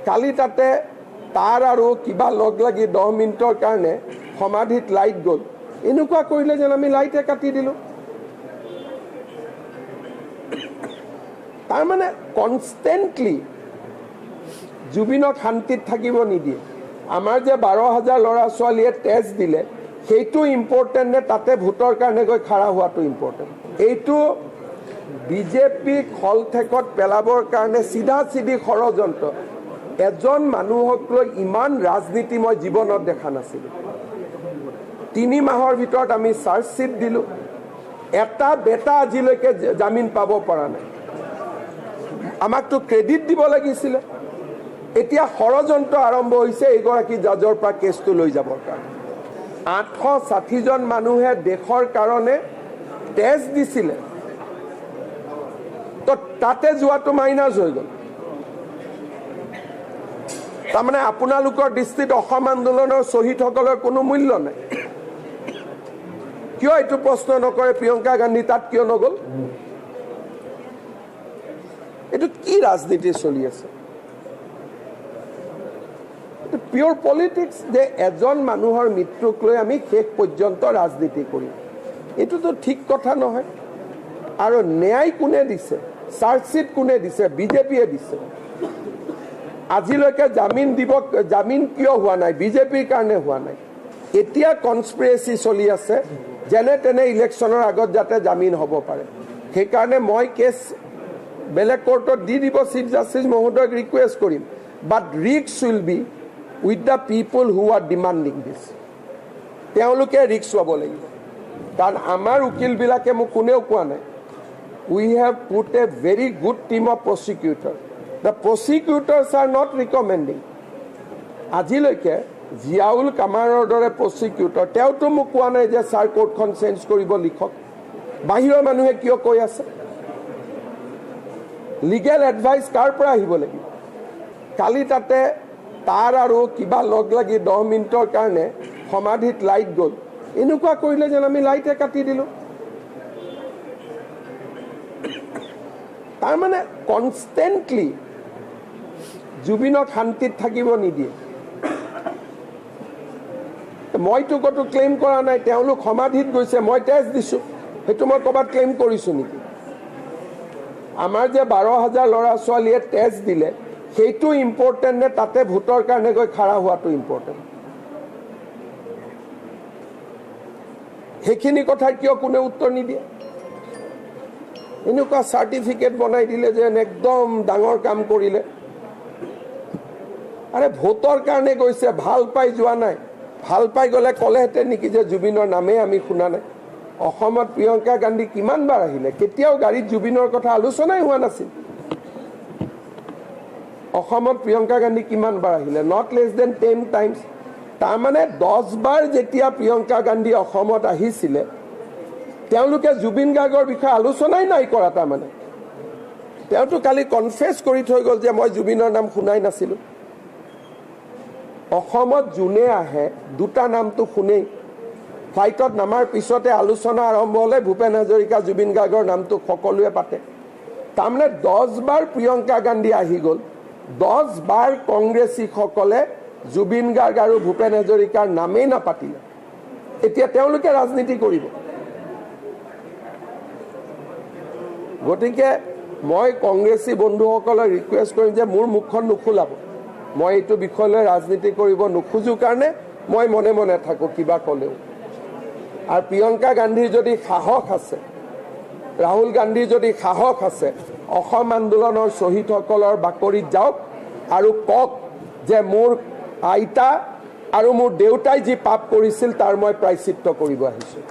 কালি তাতে তাৰ আৰু কিবা লগ লাগি 10 মিনিটৰ কাৰণে সমাধিত লাইট গ'ল এনেকুৱা কৰিলে যেন আমি লাইটে কাটি দিলোঁ তাৰ মানে কনষ্টেণ্টলি জুবিনক শান্তিত থাকিব নিদিয়ে আমাৰ যে 12,000 ল'ৰা ছোৱালীয়ে টেষ্ট দিলে সেইটো ইম্পৰ্টেণ্ট নে তাতে ভোটৰ কাৰণে গৈ খাৰা হোৱাটো ইম্পৰ্টেণ্ট এইটো বিজেপিক হলঠেকত পেলাবৰ কাৰণে চিধা চিধি ষড়যন্ত্ৰ এজন মানুহক লৈ ইমান ৰাজনীতি মই জীৱনত দেখা নাছিলোঁ 3 মাহৰ ভিতৰত আমি চাৰ্জশ্বীট দিলোঁ এটা বেটা আজিলৈকে জামিন পাব পৰা নাই আমাকতো ক্ৰেডিট দিব লাগিছিলে এতিয়া ষড়যন্ত্ৰ আৰম্ভ হৈছে এইগৰাকী জাজৰ পৰা কেছটো লৈ যাবৰ কাৰণে 860 জন মানুহে দেশৰ কাৰণে টেষ্ট দিছিলে তো তাতে যোৱাটো মাইনাছ হৈ গ'ল তাৰমানে আপোনালোকৰ দৃষ্টিত অসম আন্দোলনৰ শ্বহীদসকলৰ কোনো মূল্য নাই কিয় এইটো প্ৰশ্ন নকৰে প্ৰিয়ংকা গান্ধী তাত কিয় নগ'ল এইটো কি ৰাজনীতি চলি আছে পিয়ৰ পলিটিক্স যে এজন মানুহৰ মৃত্যুক লৈ আমি শেষ পৰ্যন্ত ৰাজনীতি কৰিম এইটোতো ঠিক কথা নহয় আৰু ন্যায় কোনে দিছে চাৰ্জশ্বীট কোনে দিছে বিজেপিয়ে দিছে আজিলৈকে জামিন কিয় হোৱা নাই বিজেপিৰ কাৰণে হোৱা নাই এতিয়া কনস্পিৰেচি চলি আছে যেনে তেনে ইলেকশ্যনৰ আগত যাতে জামিন হ'ব পাৰে সেইকাৰণে মই কেছ বেলেগ কোৰ্টত দি দিব চিফ জাষ্টিছ মহোদয়ক ৰিকুৱেষ্ট কৰিম but risk will be with the people who are demanding this তেওঁলোকে ৰিস্ক ল'ব লাগিব কাৰণ আমাৰ উকিলবিলাকে মোক কোনেও কোৱা নাই we have put a very good team of prosecutors the prosecutors are not recommending আজিলৈকে জিয়াউল কামাৰৰ দৰে প্ৰসিকিউটৰ তেওঁতো মোক কোৱা নাই যে ছাৰ কোৰ্টখন চেঞ্জ কৰিব লিখক বাহিৰৰ মানুহে কিয় কৈ আছে লিগেল এডভাইস কাৰ পৰা আহিব লাগিব কালি তাতে তাৰ আৰু কিবা লগ লাগি 10 মিনিটৰ কাৰণে সমাধিত লাইট গ'ল এনেকুৱা কৰিলে যেন আমি লাইটে কাটি দিলোঁ তাৰ মানে কনষ্টেণ্টলি জুবিনক শান্তিত থাকিব নিদিয়ে মইতো ক'তো ক্লেইম কৰা নাই তেওঁলোক সমাধিত গৈছে মই টেষ্ট দিছোঁ সেইটো মই ক'ৰবাত ক্লেইম কৰিছোঁ নেকি আমাৰ যে 12,000 ল'ৰা ছোৱালীয়ে টেষ্ট দিলে সেইটো ইম্পৰ্টেণ্ট নে তাতে ভোটৰ কাৰণে গৈ খাৰা হোৱাটো ইম্পৰ্টেণ্ট সেইখিনি কথাৰ কিয় কোনে উত্তৰ নিদিয়ে এনেকুৱা চাৰ্টিফিকেট বনাই দিলে যে একদম ডাঙৰ কাম কৰিলে আৰে ভোটৰ কাৰণে গৈছে ভাল পাই যোৱা নাই ভাল পাই গ'লে ক'লেহেঁতেন নেকি যে জুবিনৰ নামেই আমি শুনা নাই অসমত প্ৰিয়ংকা গান্ধী কিমানবাৰ আহিলে কেতিয়াও গাড়ীত জুবিনৰ কথা আলোচনাই হোৱা নাছিল অসমত প্ৰিয়ংকা গান্ধী কিমানবাৰ আহিলে নট লেছ দেন 10 টাইমছ তাৰমানে 10 বাৰ যেতিয়া প্ৰিয়ংকা গান্ধী অসমত আহিছিলে তেওঁলোকে জুবিন গাৰ্গৰ বিষয়ে আলোচনাই নাই কৰা তাৰমানে তেওঁতো কালি কনফেছ কৰি থৈ গ'ল যে মই জুবিনৰ নাম শুনাই নাছিলোঁ অসমত যোনে আহে দুটা নামটো শুনেই ফ্লাইটত নামাৰ পিছতে আলোচনা আৰম্ভ হ'লে ভূপেন হাজৰিকা জুবিন গাৰ্গৰ নামটো সকলোৱে পাতে তাৰমানে 10 বাৰ প্ৰিয়ংকা গান্ধী আহি গ'ল 10 বাৰ কংগ্ৰেছীসকলে জুবিন গাৰ্গ আৰু ভূপেন হাজৰিকাৰ নামেই নাপাতিলে এতিয়া তেওঁলোকে ৰাজনীতি কৰিব গতিকে মই কংগ্ৰেছী বন্ধুসকলক ৰিকুৱেষ্ট কৰিম যে মোৰ মুখখন নুখুলাব মই এইটো বিষয়লৈ ৰাজনীতি কৰিব নোখোজো কাৰণে মই মনে মনে থাকোঁ কিবা ক'লেও আৰু প্ৰিয়ংকা গান্ধীৰ যদি সাহস আছে ৰাহুল গান্ধীৰ যদি সাহস আছে অসম আন্দোলনৰ শ্বহীদসকলৰ বাকৰিত যাওক আৰু কওক যে মোৰ আইতা আৰু মোৰ দেউতাই যি পাপ কৰিছিল তাৰ মই প্ৰায়শ্চিত্ত কৰিব আহিছোঁ